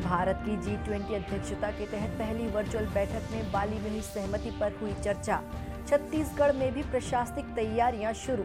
भारत की G20 अध्यक्षता के तहत पहली वर्चुअल बैठक में बाली में हुई सहमति पर हुई चर्चा। छत्तीसगढ़ में भी प्रशासनिक तैयारियां शुरू।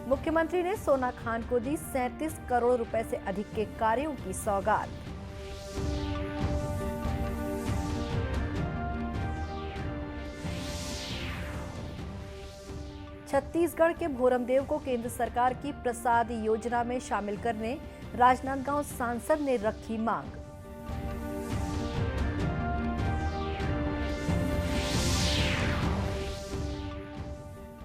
मुख्यमंत्री ने सोना खान को दी 37 करोड़ रुपए से अधिक के कार्यों की सौगात। छत्तीसगढ़ के भोरमदेव को केंद्र सरकार की प्रसाद योजना में शामिल करने राजनांदगांव सांसद ने रखी मांग।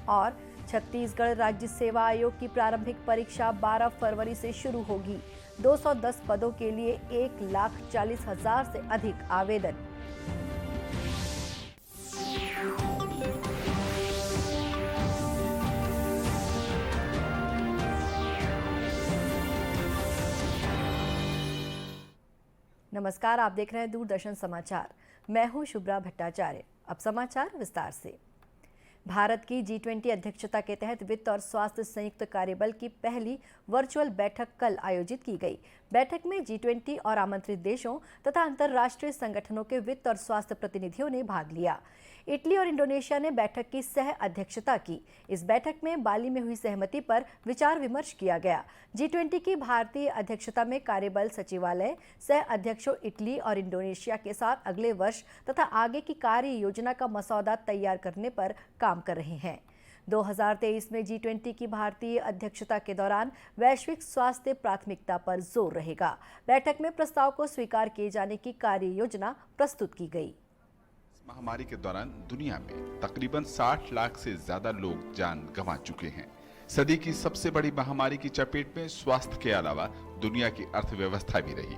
और छत्तीसगढ़ राज्य सेवा आयोग की प्रारंभिक परीक्षा 12 फरवरी से शुरू होगी। 210 पदों के लिए 1,40,000 से अधिक आवेदन। नमस्कार, आप देख रहे हैं दूरदर्शन समाचार। मैं हूं शुभ्रा भट्टाचार्य। अब समाचार विस्तार से। भारत की G20 अध्यक्षता के तहत वित्त और स्वास्थ्य संयुक्त कार्यबल की पहली वर्चुअल बैठक कल आयोजित की गई। बैठक में G20 और आमंत्रित देशों तथा अंतर्राष्ट्रीय संगठनों के वित्त और स्वास्थ्य प्रतिनिधियों ने भाग लिया। इटली और इंडोनेशिया ने बैठक की सह अध्यक्षता की। इस बैठक में बाली में हुई सहमति पर विचार विमर्श किया गया। G20 की भारतीय अध्यक्षता में कार्यबल सचिवालय सह अध्यक्षों इटली और इंडोनेशिया के साथ अगले वर्ष तथा आगे की कार्य योजना का मसौदा तैयार करने पर काम कर रहे हैं। 2023 में G20 की भारतीय अध्यक्षता के दौरान वैश्विक स्वास्थ्य प्राथमिकता पर जोर रहेगा। बैठक में प्रस्ताव को स्वीकार किए जाने की कार्य योजना प्रस्तुत की गई। महामारी के दौरान दुनिया में तकरीबन 60 लाख से ज्यादा लोग जान गंवा चुके हैं। सदी की सबसे बड़ी महामारी की चपेट में स्वास्थ्य के अलावा दुनिया की अर्थव्यवस्था भी रही।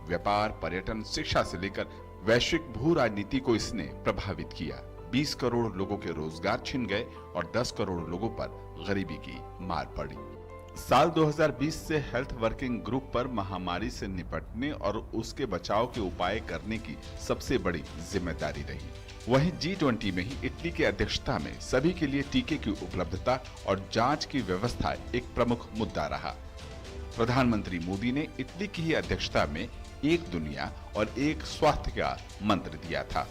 व्यापार, पर्यटन, शिक्षा से लेकर वैश्विक भू राजनीति को इसने प्रभावित किया। 20 करोड़ लोगों के रोजगार छिन गए और 10 करोड़ लोगों पर गरीबी की मार पड़ी। साल 2020 से हेल्थ वर्किंग ग्रुप पर महामारी से निपटने और उसके बचाव के उपाय करने की सबसे बड़ी जिम्मेदारी रही। वहीं G20 में ही इटली की अध्यक्षता में सभी के लिए टीके की उपलब्धता और जांच की व्यवस्था एक प्रमुख मुद्दा रहा। प्रधानमंत्री मोदी ने इटली की ही अध्यक्षता में एक दुनिया और एक स्वास्थ्य का मंत्र दिया था।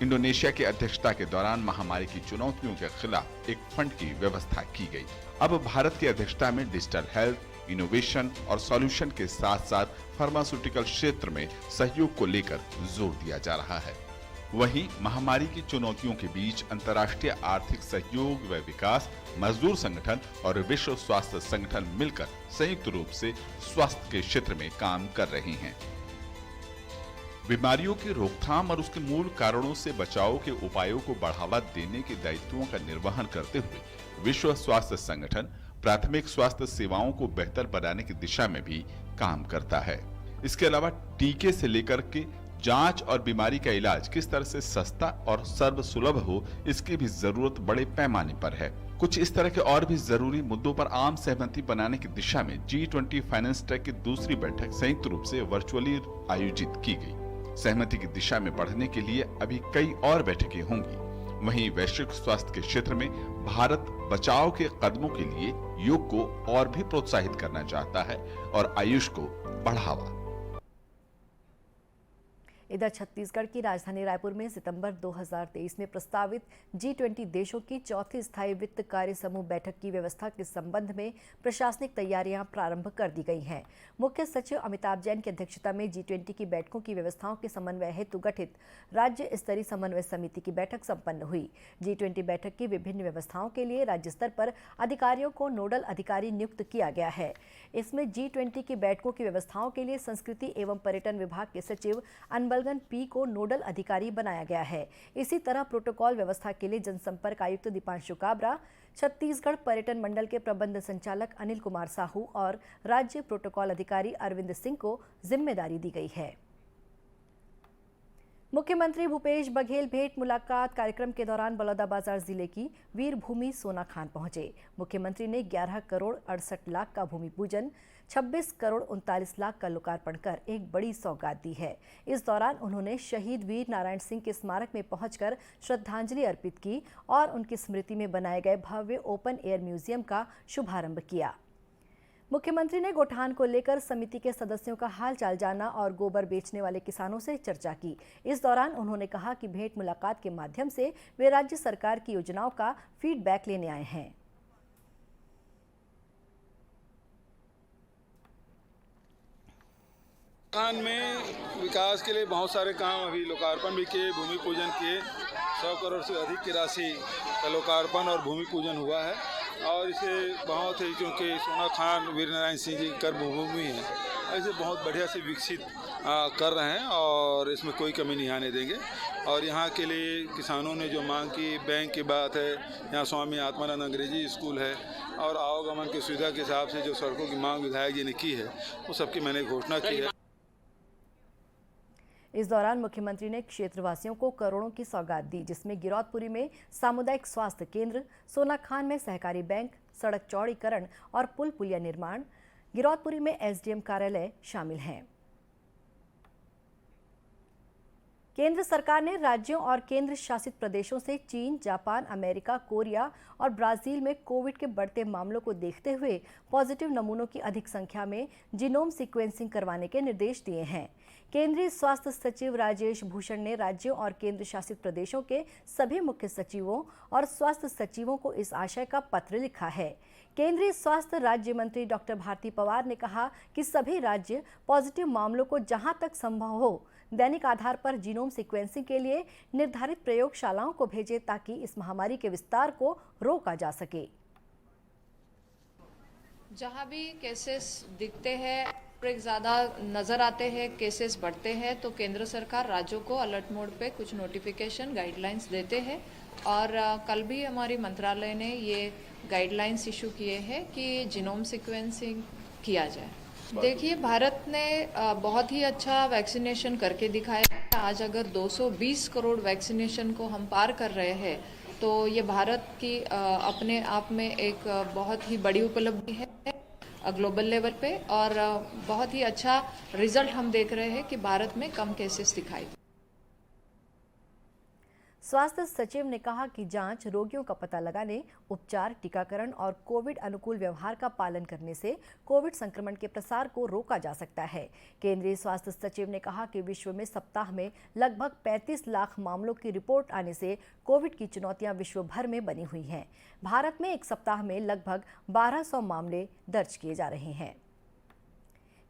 इंडोनेशिया की अध्यक्षता के दौरान महामारी की चुनौतियों के खिलाफ एक फंड की व्यवस्था की गई। अब भारत की अध्यक्षता में डिजिटल हेल्थ, इनोवेशन और सॉल्यूशन के साथ साथ फार्मास्यूटिकल क्षेत्र में सहयोग को लेकर जोर दिया जा रहा है। वहीं महामारी की चुनौतियों के बीच अंतर्राष्ट्रीय आर्थिक सहयोग व विकास, मजदूर संगठन और विश्व स्वास्थ्य संगठन मिलकर संयुक्त रूप से स्वास्थ्य के क्षेत्र में काम कर रहे हैं। बीमारियों की रोकथाम और उसके मूल कारणों से बचाव के उपायों को बढ़ावा देने के दायित्वों का निर्वहन करते हुए विश्व स्वास्थ्य संगठन प्राथमिक स्वास्थ्य सेवाओं को बेहतर बनाने की दिशा में भी काम करता है। इसके अलावा टीके से लेकर के जांच और बीमारी का इलाज किस तरह से सस्ता और सर्वसुलभ हो, इसकी भी जरूरत बड़े पैमाने पर है। कुछ इस तरह के और भी जरूरी मुद्दों पर आम सहमति बनाने की दिशा में G20 फाइनेंस ट्रैक की दूसरी बैठक संयुक्त रूप से वर्चुअली आयोजित की गई। सहमति की दिशा में बढ़ने के लिए अभी कई और बैठकें होंगी। वहीं वैश्विक स्वास्थ्य के क्षेत्र में भारत बचाव के कदमों के लिए योग को और भी प्रोत्साहित करना चाहता है और आयुष को बढ़ावा। इधर छत्तीसगढ़ की राजधानी रायपुर में सितंबर 2023 में प्रस्तावित G20 देशों की चौथी स्थायी वित्त कार्य समूह बैठक की व्यवस्था के संबंध में प्रशासनिक तैयारियां प्रारंभ कर दी गई हैं। मुख्य सचिव अमिताभ जैन की अध्यक्षता में G20 की बैठकों की व्यवस्थाओं के समन्वय हेतु गठित राज्य स्तरीय समन्वय समिति की बैठक संपन्न हुई। G20 बैठक की विभिन्न व्यवस्थाओं के लिए राज्य स्तर पर अधिकारियों को नोडल अधिकारी नियुक्त किया गया है। इसमें G20 की बैठकों की व्यवस्थाओं के लिए संस्कृति एवं पर्यटन विभाग के सचिव अनबलगन पी को नोडल अधिकारी बनाया गया है। इसी तरह प्रोटोकॉल व्यवस्था के लिए जनसंपर्क आयुक्त दीपांशु काबरा, छत्तीसगढ़ पर्यटन मंडल के प्रबंध संचालक अनिल कुमार साहू और राज्य प्रोटोकॉल अधिकारी अरविंद सिंह को जिम्मेदारी दी गई है। मुख्यमंत्री भूपेश बघेल भेंट मुलाकात कार्यक्रम के दौरान बलौदाबाजार जिले की वीरभूमि सोना खान पहुंचे। मुख्यमंत्री ने 11 करोड़ 68 लाख का भूमि पूजन, 26 करोड़ 39 लाख का लोकार्पण कर एक बड़ी सौगात दी है। इस दौरान उन्होंने शहीद वीर नारायण सिंह के स्मारक में पहुंचकर श्रद्धांजलि अर्पित की और उनकी स्मृति में बनाए गए भव्य ओपन एयर म्यूजियम का शुभारंभ किया। मुख्यमंत्री ने गोठान को लेकर समिति के सदस्यों का हालचाल जाना और गोबर बेचने वाले किसानों से चर्चा की। इस दौरान उन्होंने कहा कि भेंट मुलाकात के माध्यम से वे राज्य सरकार की योजनाओं का फीडबैक लेने आए हैं। गोठान में विकास के लिए बहुत सारे काम अभी लोकार्पण भी किए, भूमि पूजन किए। 100 करोड़ से अधिक की राशि का लोकार्पण और भूमि पूजन हुआ है और इसे बहुत ही, क्योंकि सोना खान वीर नारायण सिंह जी की कर्मभूमि है, ऐसे बहुत बढ़िया से विकसित कर रहे हैं और इसमें कोई कमी नहीं आने देंगे। और यहाँ के लिए किसानों ने जो मांग की, बैंक की बात है, यहाँ स्वामी आत्मानंद अंग्रेजी स्कूल है और आवागमन की सुविधा के हिसाब से जो सड़कों की मांग विधायक जी ने की है वो सबकी मैंने घोषणा की है। इस दौरान मुख्यमंत्री ने क्षेत्रवासियों को करोड़ों की सौगात दी, जिसमें गिरौदपुरी में सामुदायिक स्वास्थ्य केंद्र, सोनाखान में सहकारी बैंक, सड़क चौड़ीकरण और पुल पुलिया निर्माण, गिरौदपुरी में एसडीएम कार्यालय शामिल हैं। केंद्र सरकार ने राज्यों और केंद्र शासित प्रदेशों से चीन, जापान, अमेरिका, कोरिया और ब्राजील में कोविड के बढ़ते मामलों को देखते हुए पॉजिटिव नमूनों की अधिक संख्या में जीनोम सीक्वेंसिंग करवाने के निर्देश दिए हैं। केंद्रीय स्वास्थ्य सचिव राजेश भूषण ने राज्यों और केंद्र शासित प्रदेशों के सभी मुख्य सचिवों और स्वास्थ्य सचिवों को इस आशय का पत्र लिखा है। केंद्रीय स्वास्थ्य राज्य मंत्री डॉक्टर भारती पवार ने कहा कि सभी राज्य पॉजिटिव मामलों को जहां तक संभव हो दैनिक आधार पर जीनोम सीक्वेंसिंग के लिए निर्धारित प्रयोगशालाओं को भेजें ताकि इस महामारी के विस्तार को रोका जा सके। जहाँ भी केसेस दिखते हैं, ज़्यादा नज़र आते हैं, केसेस बढ़ते हैं, तो केंद्र सरकार राज्यों को अलर्ट मोड पे कुछ नोटिफिकेशन गाइडलाइंस देते हैं और कल भी हमारी मंत्रालय ने ये गाइडलाइंस इशू किए हैं कि जीनोम सीक्वेंसिंग किया जाए। देखिए, भारत ने बहुत ही अच्छा वैक्सीनेशन करके दिखाया। आज अगर 220 करोड़ वैक्सीनेशन को हम पार कर रहे हैं तो ये भारत की अपने आप में एक बहुत ही बड़ी उपलब्धि है ग्लोबल लेवल पे और बहुत ही अच्छा रिजल्ट हम देख रहे हैं कि भारत में कम केसेस दिखाई। स्वास्थ्य सचिव ने कहा कि जांच, रोगियों का पता लगाने, उपचार, टीकाकरण और कोविड अनुकूल व्यवहार का पालन करने से कोविड संक्रमण के प्रसार को रोका जा सकता है। केंद्रीय स्वास्थ्य सचिव ने कहा कि विश्व में सप्ताह में लगभग 35 लाख मामलों की रिपोर्ट आने से कोविड की चुनौतियां विश्व भर में बनी हुई हैं। भारत में एक सप्ताह में लगभग 1200 मामले दर्ज किए जा रहे हैं।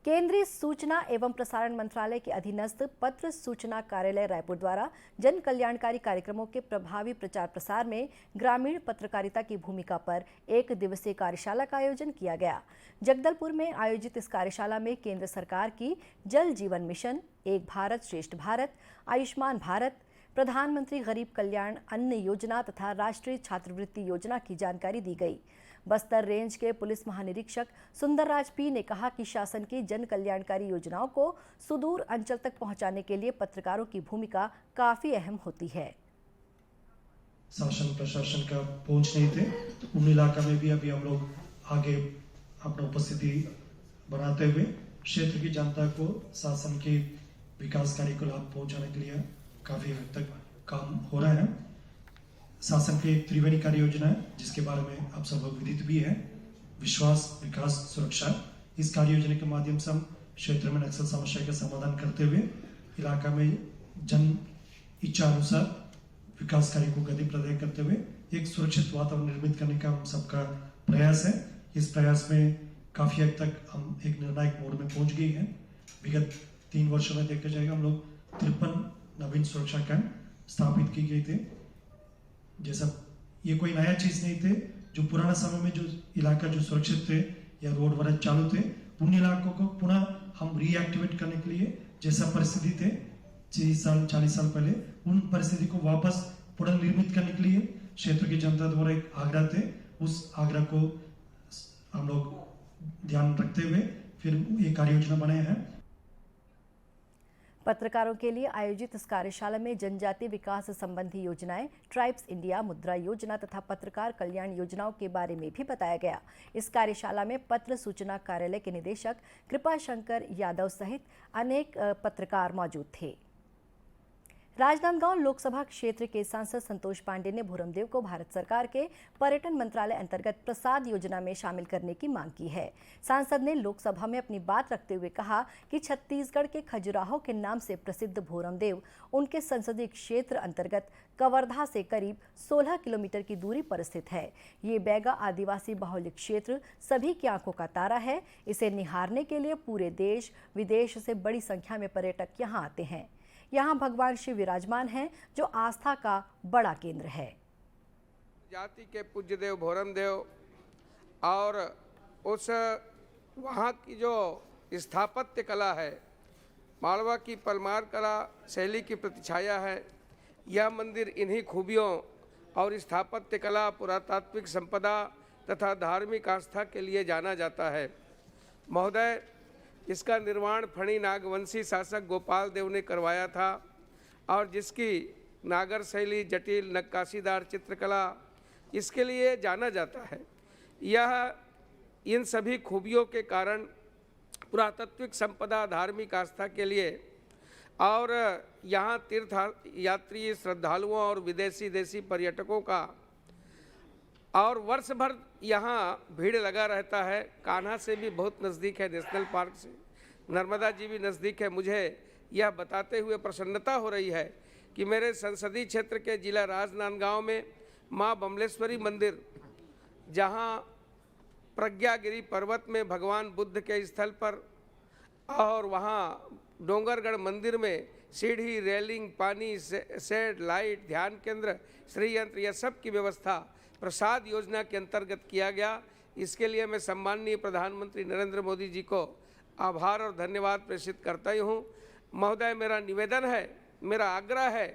केंद्रीय सूचना एवं प्रसारण मंत्रालय के अधीनस्थ पत्र सूचना कार्यालय रायपुर द्वारा जन कल्याणकारी कार्यक्रमों के प्रभावी प्रचार प्रसार में ग्रामीण पत्रकारिता की भूमिका पर 1 दिवसीय कार्यशाला का आयोजन किया गया। जगदलपुर में आयोजित इस कार्यशाला में केंद्र सरकार की जल जीवन मिशन, एक भारत श्रेष्ठ भारत, आयुष्मान भारत, प्रधानमंत्री गरीब कल्याण अन्न योजना तथा राष्ट्रीय छात्रवृत्ति योजना की जानकारी दी गई। बस्तर रेंज के पुलिस महानिरीक्षक सुंदरराज पी ने कहा कि शासन की जन कल्याणकारी योजनाओं को सुदूर अंचल तक पहुंचाने के लिए पत्रकारों की भूमिका काफी अहम होती है। शासन प्रशासन का पहुंच नहीं थे, तो उन इलाका में भी अभी हम लोग आगे अपना उपस्थिति बनाते हुए क्षेत्र की जनता को शासन के विकास कार्य को लाभ पहुंचाने के लिए काफी हद तक काम हो रहा है। शासन की एक त्रिवेणी कार्य योजना है जिसके बारे में आप सब अवगत भी है, विश्वास, विकास, सुरक्षा। इस कार्य योजना के माध्यम से हम क्षेत्र में नक्सल समस्या का समाधान करते हुए इलाका में जन इच्छा अनुसार विकास कार्य को गति प्रदान करते हुए एक सुरक्षित वातावरण निर्मित करने का हम सबका प्रयास है। इस प्रयास में काफी हद तक हम एक निर्णायक मोड में पहुंच गए हैं। विगत 3 वर्षों में देखा जाएगा हम लोग 53 नवीन सुरक्षा कैंप स्थापित की गए थे। जैसा ये कोई नया चीज नहीं थे, जो पुराना समय में जो इलाका जो सुरक्षित थे या रोड वगैरह चालू थे, उन इलाकों को पुनः हम रीएक्टिवेट करने के लिए जैसा परिस्थिति थे 30 साल 40 साल पहले, उन परिस्थिति को वापस पुनर्निर्मित करने के लिए क्षेत्र की जनता द्वारा एक आग्रह थे। उस आग्रह को हम लोग ध्यान रखते हुए फिर ये कार्य योजना बनाए हैं। पत्रकारों के लिए आयोजित इस कार्यशाला में जनजातीय विकास संबंधी योजनाएं, ट्राइब्स इंडिया, मुद्रा योजना तथा पत्रकार कल्याण योजनाओं के बारे में भी बताया गया। इस कार्यशाला में पत्र सूचना कार्यालय के निदेशक कृपा शंकर यादव सहित अनेक पत्रकार मौजूद थे। राजनांदगांव लोकसभा क्षेत्र के सांसद संतोष पांडे ने भूरमदेव को भारत सरकार के पर्यटन मंत्रालय अंतर्गत प्रसाद योजना में शामिल करने की मांग की है। सांसद ने लोकसभा में अपनी बात रखते हुए कहा कि छत्तीसगढ़ के खजुराहो के नाम से प्रसिद्ध भूरमदेव उनके संसदीय क्षेत्र अंतर्गत कवर्धा से करीब 16 किलोमीटर की दूरी पर स्थित है। ये बैगा आदिवासी बाहुल्य क्षेत्र सभी की आंखों का तारा है। इसे निहारने के लिए पूरे देश विदेश से बड़ी संख्या में पर्यटक यहाँ आते हैं। यहाँ भगवान शिव विराजमान हैं, जो आस्था का बड़ा केंद्र है। जाति के पूज्य देव भोरमदेव और उस वहाँ की जो स्थापत्य कला है, मालवा की परमार कला शैली की प्रतिछाया है। यह मंदिर इन्हीं खूबियों और स्थापत्य कला, पुरातात्विक संपदा तथा धार्मिक आस्था के लिए जाना जाता है। महोदय, इसका निर्माण फणी नागवंशी शासक गोपाल देव ने करवाया था और जिसकी नागर शैली, जटिल नक्काशीदार चित्रकला इसके लिए जाना जाता है। यह इन सभी खूबियों के कारण पुरातात्विक संपदा, धार्मिक आस्था के लिए और यहाँ तीर्थ यात्री, श्रद्धालुओं और विदेशी देशी पर्यटकों का और वर्ष भर यहाँ भीड़ लगा रहता है। कान्हा से भी बहुत नज़दीक है, नेशनल पार्क से नर्मदा जी भी नज़दीक है। मुझे यह बताते हुए प्रसन्नता हो रही है कि मेरे संसदीय क्षेत्र के जिला राजनांदगांव में माँ बमलेश्वरी मंदिर, जहाँ प्रज्ञागिरी पर्वत में भगवान बुद्ध के स्थल पर और वहाँ डोंगरगढ़ मंदिर में सीढ़ी, रेलिंग, पानी, शेड, लाइट, ध्यान केंद्र, श्री यंत्र, यह सब की व्यवस्था प्रसाद योजना के अंतर्गत किया गया। इसके लिए मैं सम्माननीय प्रधानमंत्री नरेंद्र मोदी जी को आभार और धन्यवाद प्रेषित करता ही हूँ। महोदय, मेरा निवेदन है, मेरा आग्रह है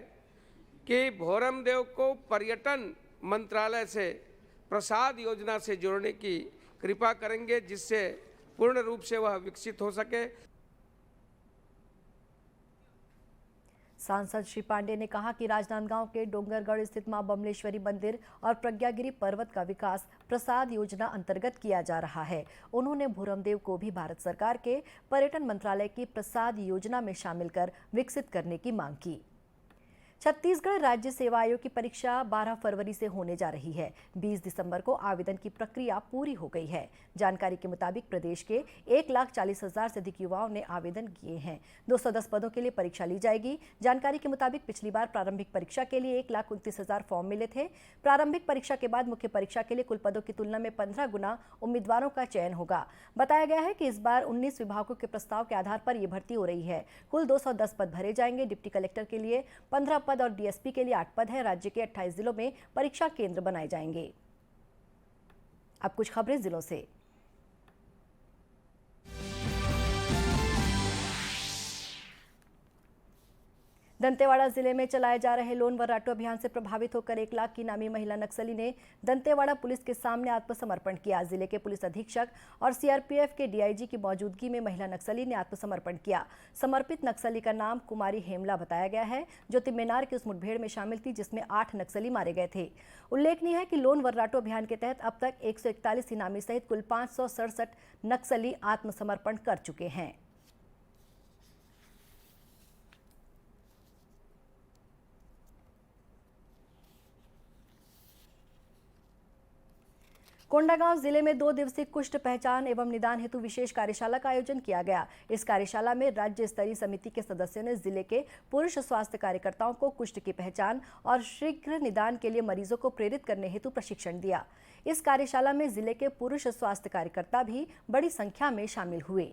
कि भोरमदेव को पर्यटन मंत्रालय से प्रसाद योजना से जोड़ने की कृपा करेंगे, जिससे पूर्ण रूप से वह विकसित हो सके। सांसद श्री पांडे ने कहा कि राजनांदगांव के डोंगरगढ़ स्थित मां बमलेश्वरी मंदिर और प्रज्ञागिरी पर्वत का विकास प्रसाद योजना अंतर्गत किया जा रहा है। उन्होंने भूरमदेव को भी भारत सरकार के पर्यटन मंत्रालय की प्रसाद योजना में शामिल कर विकसित करने की मांग की। छत्तीसगढ़ राज्य सेवा आयोग की परीक्षा 12 फरवरी से होने जा रही है। 20 दिसंबर को आवेदन की प्रक्रिया पूरी हो गई है। जानकारी के मुताबिक प्रदेश के 1,40,000 से अधिक युवाओं ने आवेदन किए हैं। 210 पदों के लिए परीक्षा ली जाएगी। जानकारी के मुताबिक पिछली बार प्रारंभिक परीक्षा के लिए 1,29,000 फॉर्म मिले थे। प्रारंभिक परीक्षा के बाद मुख्य परीक्षा के लिए कुल पदों की तुलना में 15 गुना उम्मीदवारों का चयन होगा। बताया गया है कि इस बार 19 विभागों के प्रस्ताव के आधार पर यह भर्ती हो रही है। कुल 210 पद भरे जाएंगे। डिप्टी कलेक्टर के लिए 15 पद और डीएसपी के लिए 8 पद है। राज्य के 28 जिलों में परीक्षा केंद्र बनाए जाएंगे। अब कुछ खबरें जिलों से। दंतेवाड़ा जिले में चलाए जा रहे लोन वर्राटू अभियान से प्रभावित होकर 1 लाख की नामी महिला नक्सली ने दंतेवाड़ा पुलिस के सामने आत्मसमर्पण किया। जिले के पुलिस अधीक्षक और सीआरपीएफ के डीआईजी की मौजूदगी में महिला नक्सली ने आत्मसमर्पण किया। समर्पित नक्सली का नाम कुमारी हेमला बताया गया है, जो तिम्मेनार की उस मुठभेड़ में शामिल थी जिसमें 8 नक्सली मारे गए थे। उल्लेखनीय है कि लोन वर्राटू अभियान के तहत अब तक 141 इनामी सहित कुल 567 नक्सली आत्मसमर्पण कर चुके हैं। कोंडागांव जिले में 2 दिवसीय कुष्ठ पहचान एवं निदान हेतु विशेष कार्यशाला का आयोजन किया गया। इस कार्यशाला में राज्य स्तरीय समिति के सदस्यों ने जिले के पुरुष स्वास्थ्य कार्यकर्ताओं को कुष्ठ की पहचान और शीघ्र निदान के लिए मरीजों को प्रेरित करने हेतु प्रशिक्षण दिया। इस कार्यशाला में जिले के पुरुष स्वास्थ्य कार्यकर्ता भी बड़ी संख्या में शामिल हुए।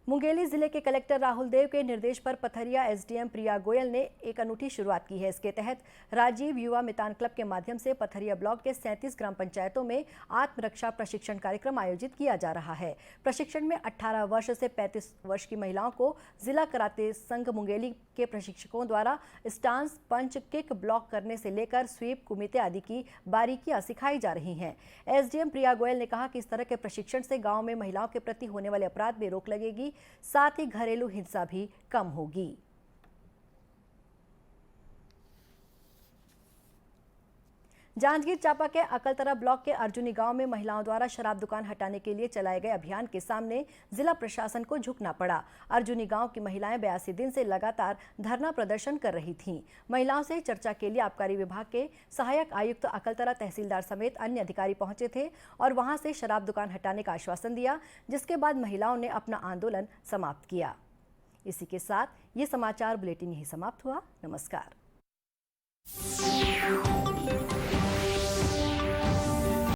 मुंगेली जिले के कलेक्टर राहुल देव के निर्देश पर पथरिया एसडीएम प्रिया गोयल ने एक अनूठी शुरुआत की है। इसके तहत राजीव युवा मितान क्लब के माध्यम से पथरिया ब्लॉक के 37 ग्राम पंचायतों में आत्मरक्षा प्रशिक्षण कार्यक्रम आयोजित किया जा रहा है। प्रशिक्षण में 18 वर्ष से 35 वर्ष की महिलाओं को जिला कराटे संघ मुंगेली के प्रशिक्षकों द्वारा स्टांस, पंच, किक, ब्लॉक करने से लेकर स्वीप, कुमिते आदि की बारीकियां सिखाई जा रही हैं। एसडीएम प्रिया गोयल ने कहा कि इस तरह के प्रशिक्षण से गांव में महिलाओं के प्रति होने वाले अपराध में रोक लगेगी, साथ ही घरेलू हिंसा भी कम होगी। जांजगीर चांपा के अकलतरा ब्लॉक के अर्जुनी गांव में महिलाओं द्वारा शराब दुकान हटाने के लिए चलाए गए अभियान के सामने जिला प्रशासन को झुकना पड़ा। अर्जुनी गांव की महिलाएं 82 दिन से लगातार धरना प्रदर्शन कर रही थीं। महिलाओं से चर्चा के लिए आबकारी विभाग के सहायक आयुक्त अकलतरा तहसीलदार समेत अन्य अधिकारी पहुंचे थे और वहां से शराब दुकान हटाने का आश्वासन दिया, जिसके बाद महिलाओं ने अपना आंदोलन समाप्त किया। इसी के साथ ये समाचार बुलेटिन यही समाप्त हुआ। नमस्कार।